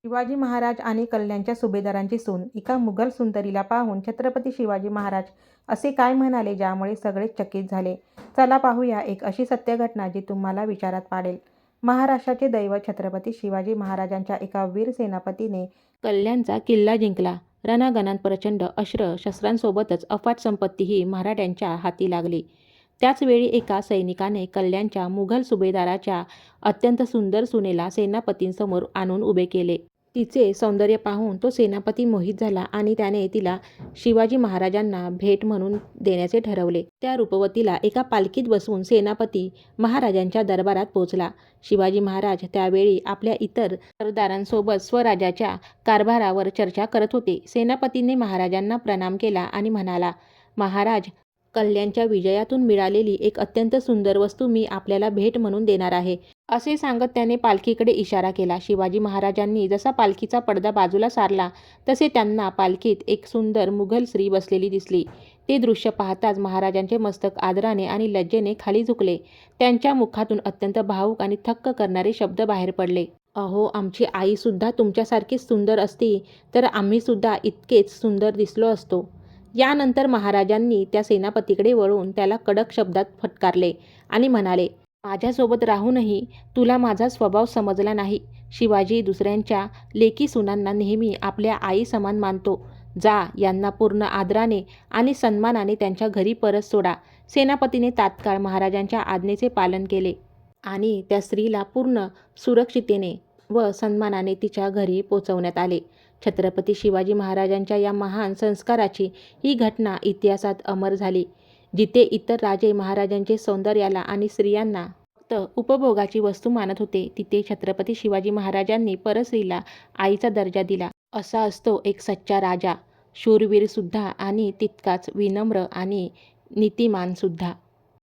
शिवाजी महाराज आणि कल्याणच्या सुभेदारांची सून एका मुघल सुंदरीला पाहून छत्रपती शिवाजी महाराज असे काय म्हणाले ज्यामुळे सगळेच चकित झाले. चला पाहूया एक अशी सत्य घटना जी तुम्हाला विचारात पाडेल. महाराष्ट्राचे दैवत छत्रपती शिवाजी महाराजांच्या एका वीर सेनापतीने कल्याणचा किल्ला जिंकला. रणांगणात प्रचंड शस्त्रांसोबतच अफाट संपत्तीही मराठ्यांच्या हाती लागली. त्याच वेळी एका सैनिकाने कल्याणच्या मुघल सुभेदाराच्या अत्यंत सुंदर सुनेला सेनापतींसमोर आणून उभे केले. तिचे सौंदर्य पाहून तो सेनापती मोहित झाला आणि त्याने तिला शिवाजी महाराजांना भेट म्हणून देण्याचे ठरवले. त्या रूपवतीला एका पालखीत बसवून सेनापती महाराजांच्या दरबारात पोहोचला. शिवाजी महाराज त्यावेळी आपल्या इतर सरदारांसोबत स्वराज्याच्या कारभारावर चर्चा करत होते. सेनापतीने महाराजांना प्रणाम केला आणि म्हणाला, महाराज, कल्याणच्या विजयातून मिळालेली एक अत्यंत सुंदर वस्तू मी आपल्याला भेट म्हणून देणार आहे, असे सांगत त्याने पालखीकडे इशारा केला. शिवाजी महाराजांनी जसा पालखीचा पडदा बाजूला सारला तसे त्यांना पालखीत एक सुंदर मुघल स्त्री बसलेली दिसली. ते दृश्य पाहताच महाराजांचे मस्तक आदराने आणि लज्जेने खाली झुकले. त्यांच्या मुखातून अत्यंत भावूक आणि थक्क करणारे शब्द बाहेर पडले. अहो, आमची आई सुद्धा तुमच्यासारखीच सुंदर असती तर आम्ही सुद्धा इतकेच सुंदर दिसलो असतो. यानंतर महाराजांनी त्या सेनापतीकडे वळून त्याला कडक शब्दात फटकारले आणि म्हणाले, माझ्यासोबत राहूनही तुला माझा स्वभाव समजला नाही. शिवाजी दुसऱ्यांच्या लेकी सुनांना नेहमी आपल्या आई समान मानतो. जा, यांना पूर्ण आदराने आणि सन्मानाने त्यांच्या घरी परत सोडा. सेनापतीने तात्काळ महाराजांच्या आज्ञेचे पालन केले आणि त्या स्त्रीला पूर्ण सुरक्षिततेने व सन्मानाने तिच्या घरी पोचवण्यात आले. छत्रपती शिवाजी महाराजांच्या या महान संस्काराची ही घटना इतिहासात अमर झाली. जिथे इतर राजे महाराजांचे सौंदर्याला आणि स्त्रियांना फक्त उपभोगाची वस्तू मानत होते, तिथे छत्रपती शिवाजी महाराजांनी परस्त्रीला आईचा दर्जा दिला. असा असतो एक सच्चा राजा, शूरवीर सुद्धा आणि तितकाच विनम्र आणि नीतिमान सुद्धा.